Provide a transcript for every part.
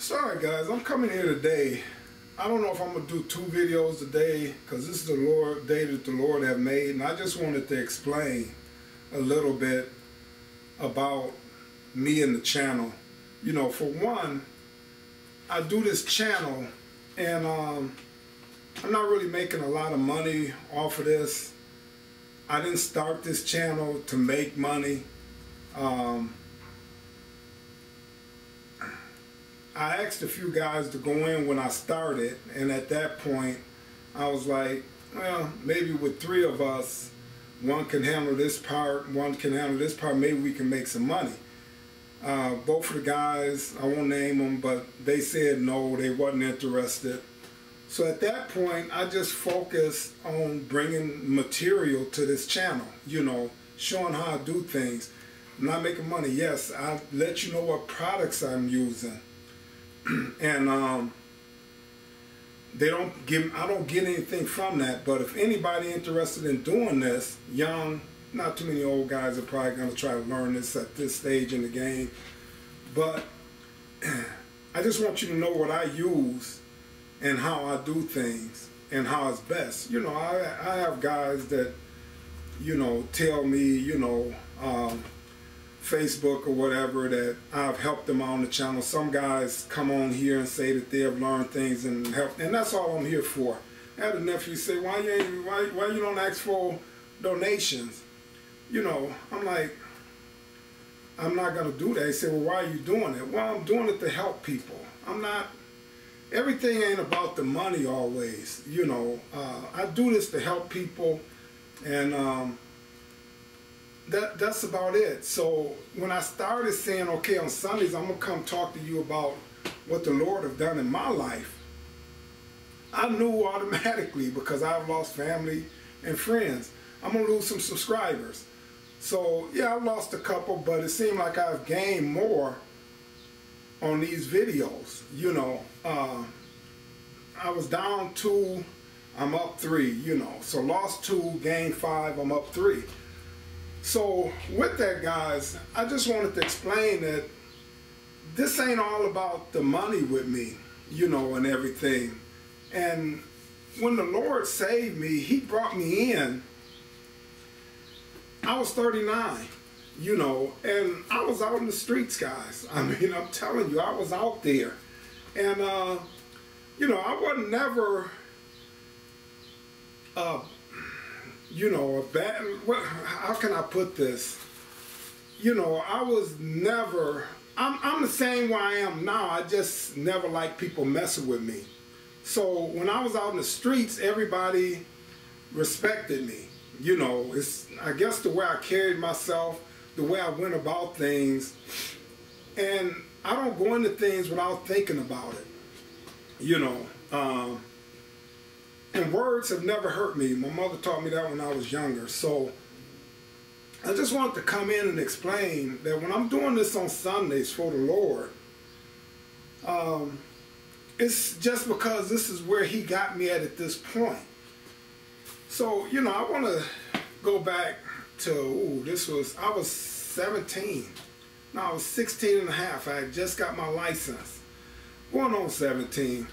Sorry guys, I'm coming here today. I don't know if I'm going to do 2 videos today because this is the day that the Lord have made, and I just wanted to explain a little bit about me and the channel. You know, for one, I do this channel and I'm not really making a lot of money off of this. I didn't start this channel to make money. I asked a few guys to go in when I started, and at that point I was like, well, maybe with 3 of us, one can handle this part, one can handle this part, maybe we can make some money. Both of the guys, I won't name them, but they said no, they wasn't interested. So at that point, I just focused on bringing material to this channel, you know, showing how I do things. I'm not making money. Yes, I let you know what products I'm using. And I don't get anything from that. But if anybody interested in doing this, young, not too many old guys are probably going to try to learn this at this stage in the game. But I just want you to know what I use and how I do things and how it's best. You know, I have guys that, you know, tell me, you know, Facebook or whatever, that I've helped them out on the channel. Some guys come on here and say that they have learned things and helped, and that's all I'm here for. I had a nephew say, why you don't ask for donations? You know, I'm like, I'm not gonna do that. He said, well, why are you doing it? Well, I'm doing it to help people. I'm not, everything ain't about the money always, you know. I do this to help people, and that's about it. So when I started saying, okay, on Sundays I'm gonna come talk to you about what the Lord have done in my life, I knew automatically, because I've lost family and friends, I'm gonna lose some subscribers. So yeah, I lost a couple, but it seemed like I've gained more on these videos. You know, I was down 2, I'm up 3, you know. So lost 2, gained 5, I'm up 3. So with that, guys, I just wanted to explain that this ain't all about the money with me, you know, and everything. And when the Lord saved me, He brought me in. I was 39, you know, and I was out in the streets, guys. I mean, I'm telling you, I was out there. And, you know, I wasn't never, you know, a bad, how can I put this? You know, I was never, I'm the same way I am now. I just never liked people messing with me. So when I was out in the streets, everybody respected me. You know, it's, I guess, the way I carried myself, the way I went about things. And I don't go into things without thinking about it. You know, and words have never hurt me. My mother taught me that when I was younger. So I just wanted to come in and explain that when I'm doing this on Sundays for the Lord, it's just because this is where He got me at this point. So, you know, I want to go back to, I was 17. No, I was 16 and a half. I had just got my license. Going on 17.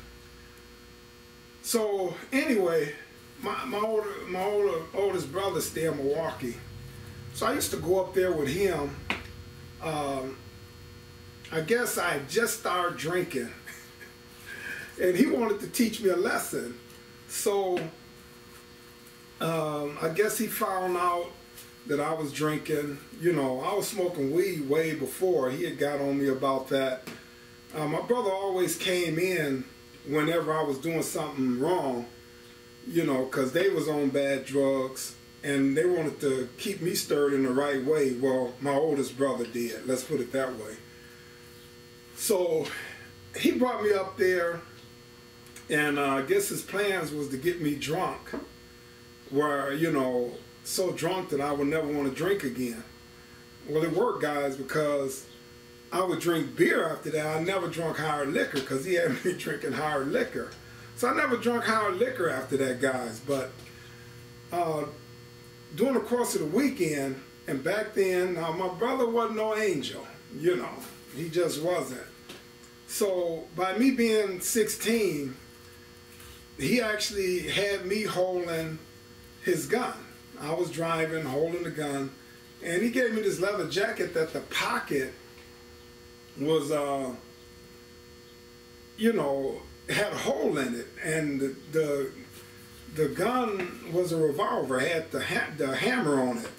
So anyway, my oldest brother stayed in Milwaukee. So I used to go up there with him. I guess I had just started drinking. And he wanted to teach me a lesson. So I guess he found out that I was drinking. You know, I was smoking weed way before. He had got on me about that. My brother always came in whenever I was doing something wrong, you know, because they was on bad drugs and they wanted to keep me stirred in the right way. Well, my oldest brother did, let's put it that way. So he brought me up there, and I guess his plans was to get me drunk, where, you know, so drunk that I would never want to drink again. Well, it worked, guys, because I would drink beer after that. I never drank hard liquor because he had me drinking hard liquor. So I never drank hard liquor after that, guys. But during the course of the weekend, and back then, my brother wasn't no angel, you know. He just wasn't. So by me being 16, he actually had me holding his gun. I was driving, holding the gun, and he gave me this leather jacket that the pocket was, you know, had a hole in it, and the gun was a revolver, had the hammer on it.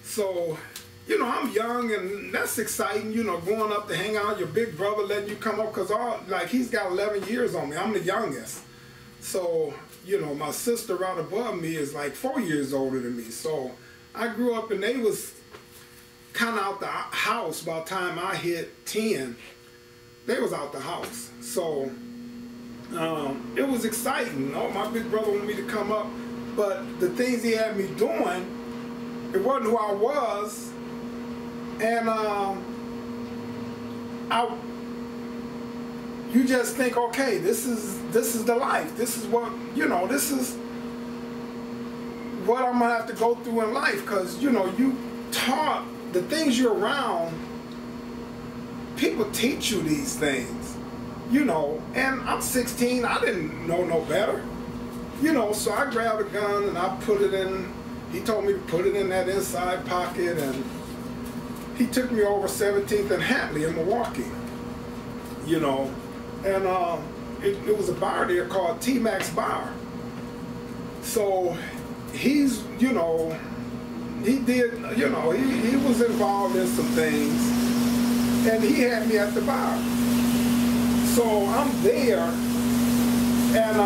So, you know, I'm young, and that's exciting, you know, going up to hang out, your big brother letting you come up, because like, he's got 11 years on me. I'm the youngest. So, you know, my sister right above me is like 4 years older than me. So I grew up, and they was kind of out the house by the time I hit 10. They was out the house. So it was exciting. Oh, my big brother wanted me to come up, but the things he had me doing, it wasn't who I was. And you just think, okay, this is the life. This is what, you know, this is what I'm gonna have to go through in life, because, you know, you taught the things you're around. People teach you these things, you know. And I'm 16. I didn't know no better, you know. So I grabbed a gun and I put it in. He told me to put it in that inside pocket, and he took me over 17th and Hatley in Milwaukee, you know. And it was a bar there called T-Max Bar. So he's, you know, he did, you know, he was involved in some things, and he had me at the bar. So I'm there, and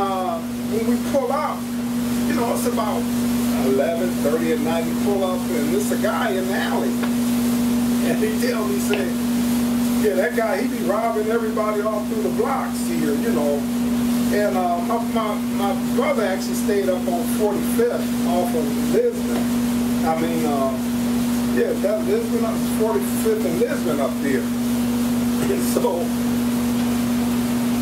when we pull up, you know, it's about 11:30 at night. We pull up, and there's a guy in the alley, and he tells me, say, yeah, that guy, he be robbing everybody off through the blocks here, you know. And my brother actually stayed up on 45th off of Lisbon. I mean, yeah, that Lisbon, 45th and Lisbon up there. And so,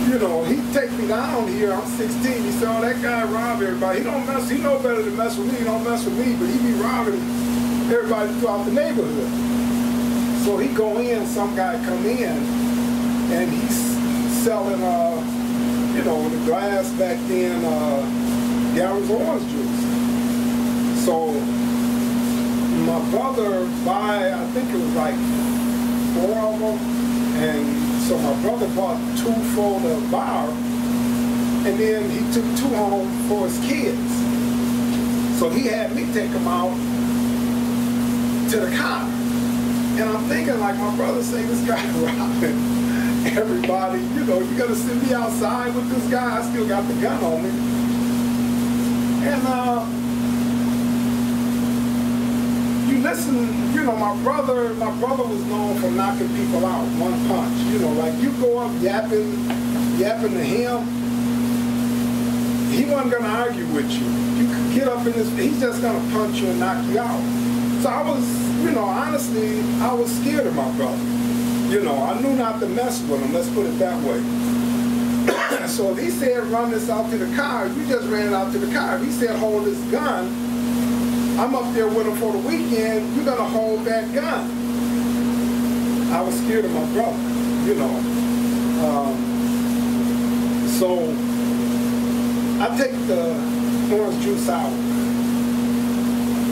you know, he take me down here. I'm 16. He said, oh, that guy robbed everybody. He don't mess. He know better than mess with me. He don't mess with me, but he be robbing everybody throughout the neighborhood. So he go in, some guy come in, and he's selling, you know, the glass back then, Garrett's orange juice. So my brother buy, I think it was like 4 of them, and so my brother bought 2 for the bar, and then he took 2 home for his kids. So he had me take them out to the car. And I'm thinking, like, my brother saying, this guy robbing everybody. You know, you gotta send me outside with this guy. I still got the gun on me. And you listen, you know, my brother was known for knocking people out, one punch. You know, like, you go up yapping to him, he wasn't gonna argue with you. You could get up in his, he's just gonna punch you and knock you out. So I was, you know, honestly, I was scared of my brother. You know, I knew not to mess with him, let's put it that way. So if he said, run this out to the car, you just ran it out to the car. If he said, hold this gun, I'm up there with him for the weekend, you're gonna hold that gun. I was scared of my brother, you know. So I take the orange juice out,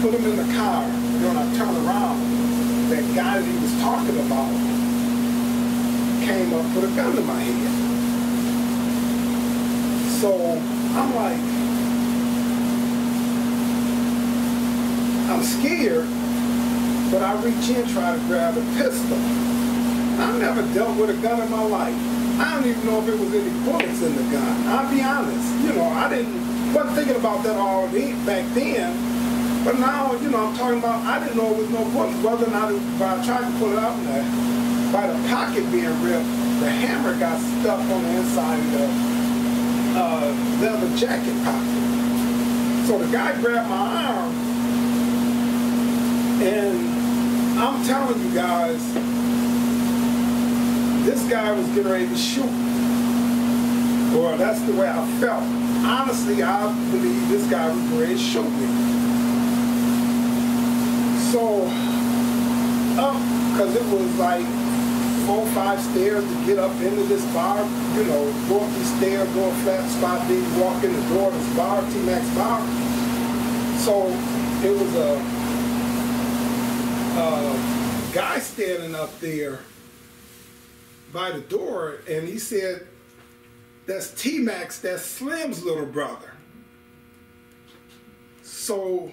put him in the car. When I turned around, that guy that he was talking about came up with a gun to my head. So I'm like, I'm scared, but I reach in, try to grab a pistol. I never dealt with a gun in my life. I don't even know if there was any bullets in the gun. I'll be honest. You know, wasn't thinking about that all back then. But now, you know, I'm talking about, I didn't know it was no bullets. Whether or not, if I tried to pull it out, and by the pocket being ripped, the hammer got stuck on the inside of the leather jacket pocket. So the guy grabbed my arm, and I'm telling you guys, this guy was getting ready to shoot. Or that's the way I felt. Honestly, I believe this guy was ready to shoot me. So, because it was like 4 or 5 stairs to get up into this bar. You know, go up these stairs, go a flat spot, then you walk in the door of this bar, T-Max bar. So it was a guy standing up there by the door, and he said, "That's T-Max, that's Slim's little brother." So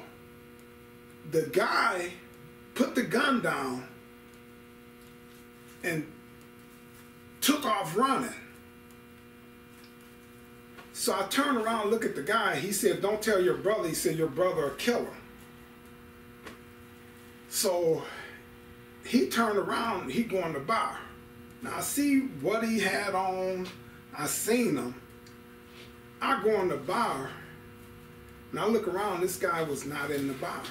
the guy put the gun down and took off running. So I turned around and looked at the guy. He said, "Don't tell your brother." He said, "Your brother will kill him." So he turned around, he go in the bar. Now I see what he had on, I seen him. I go in the bar, and I look around, this guy was not in the bar.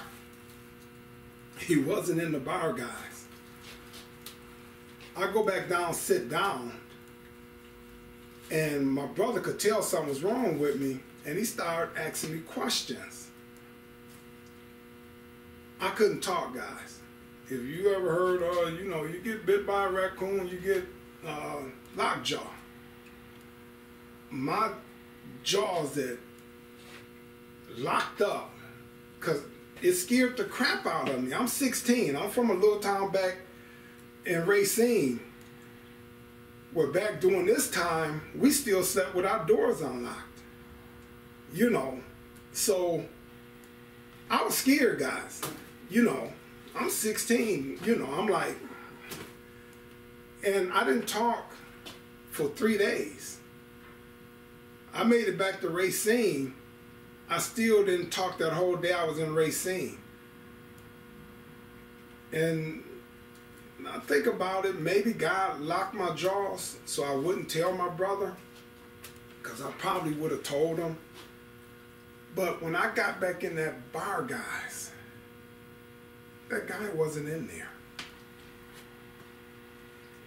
He wasn't in the bar, guys. I go back down, sit down, and my brother could tell something was wrong with me, and he started asking me questions. I couldn't talk, guys. If you ever heard, you know, you get bit by a raccoon, you get lockjaw. My jaws that locked up, because it scared the crap out of me. I'm 16. I'm from a little town back in Racine, where back during this time, we still slept with our doors unlocked. You know, so I was scared, guys. You know, I'm 16, you know, I'm like, and I didn't talk for 3 days. I made it back to Racine. I still didn't talk that whole day I was in Racine. And I think about it, maybe God locked my jaws so I wouldn't tell my brother, because I probably would have told him. But when I got back in that bar, guys, that guy wasn't in there.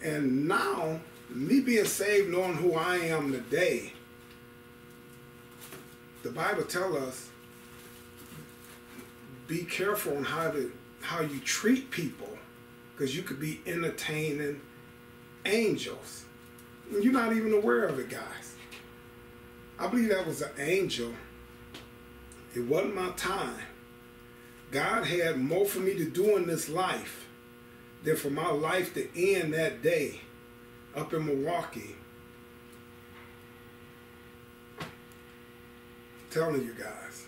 And now, me being saved, knowing who I am today, the Bible tells us, be careful on how you treat people, because you could be entertaining angels. And you're not even aware of it, guys. I believe that was an angel. It wasn't my time. God had more for me to do in this life than for my life to end that day up in Milwaukee. I'm telling you guys,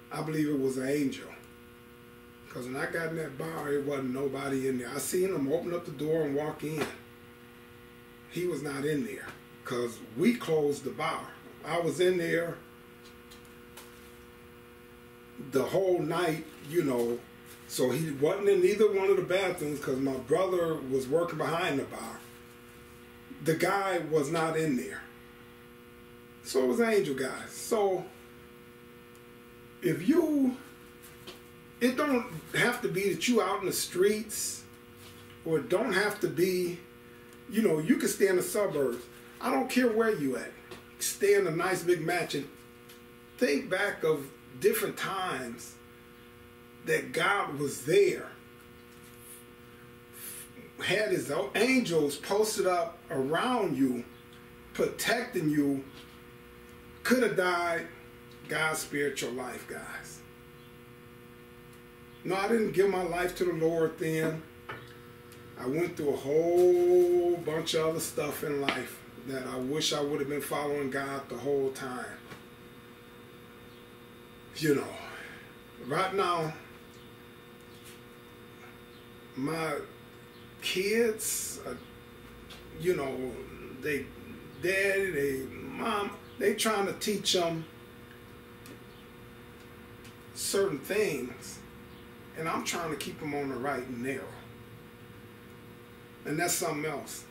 I believe it was an angel. Because when I got in that bar, it wasn't nobody in there. I seen him open up the door and walk in. He was not in there, because we closed the bar. I was in there the whole night, you know, so he wasn't in either one of the bathrooms, because my brother was working behind the bar. The guy was not in there. So it was an angel, guys. So if you, it don't have to be that you out in the streets, or it don't have to be, you know, you can stay in the suburbs. I don't care where you at. Stay in a nice big mansion. Think back of different times that God was there, had his angels posted up around you, protecting you. Could have died. God spared your life, guys. No, I didn't give my life to the Lord then. I went through a whole bunch of other stuff in life that I wish I would have been following God the whole time. You know, right now, my kids, you know, they daddy, they mom, they trying to teach them certain things, and I'm trying to keep them on the right and narrow. And that's something else.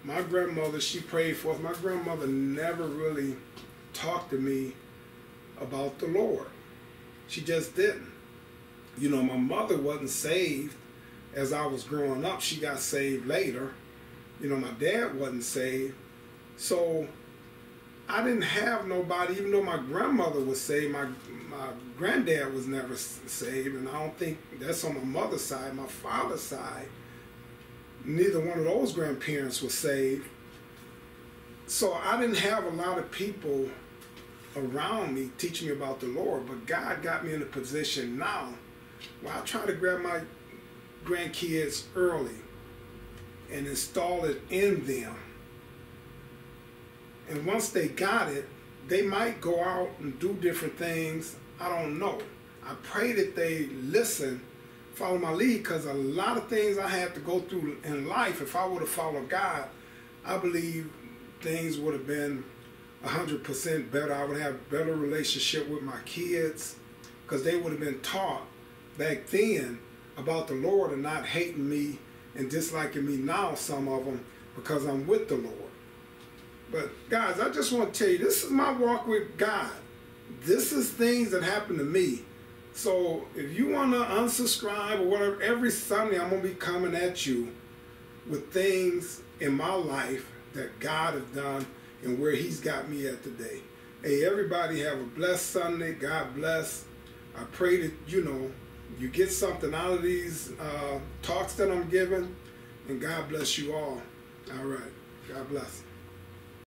My grandmother, she prayed for us. My grandmother never really talked to me about the Lord. She just didn't. You know, my mother wasn't saved as I was growing up. She got saved later. You know, my dad wasn't saved. So I didn't have nobody, even though my grandmother was saved, my granddad was never saved, and I don't think that's on my mother's side. My father's side, neither one of those grandparents was saved. So I didn't have a lot of people around me teaching me about the Lord, but God got me in a position now where I try to grab my grandkids early and install it in them. And once they got it, they might go out and do different things. I don't know. I pray that they listen, follow my lead, because a lot of things I had to go through in life, if I would have followed God, I believe things would have been 100% better. I would have a better relationship with my kids, because they would have been taught back then about the Lord and not hating me and disliking me now, some of them, because I'm with the Lord. But guys, I just want to tell you, this is my walk with God. This is things that happen to me. So if you want to unsubscribe or whatever, every Sunday I'm going to be coming at you with things in my life that God has done and where he's got me at today. Hey, everybody have a blessed Sunday. God bless. I pray that, you get something out of these talks that I'm giving. And God bless you all. All right. God bless.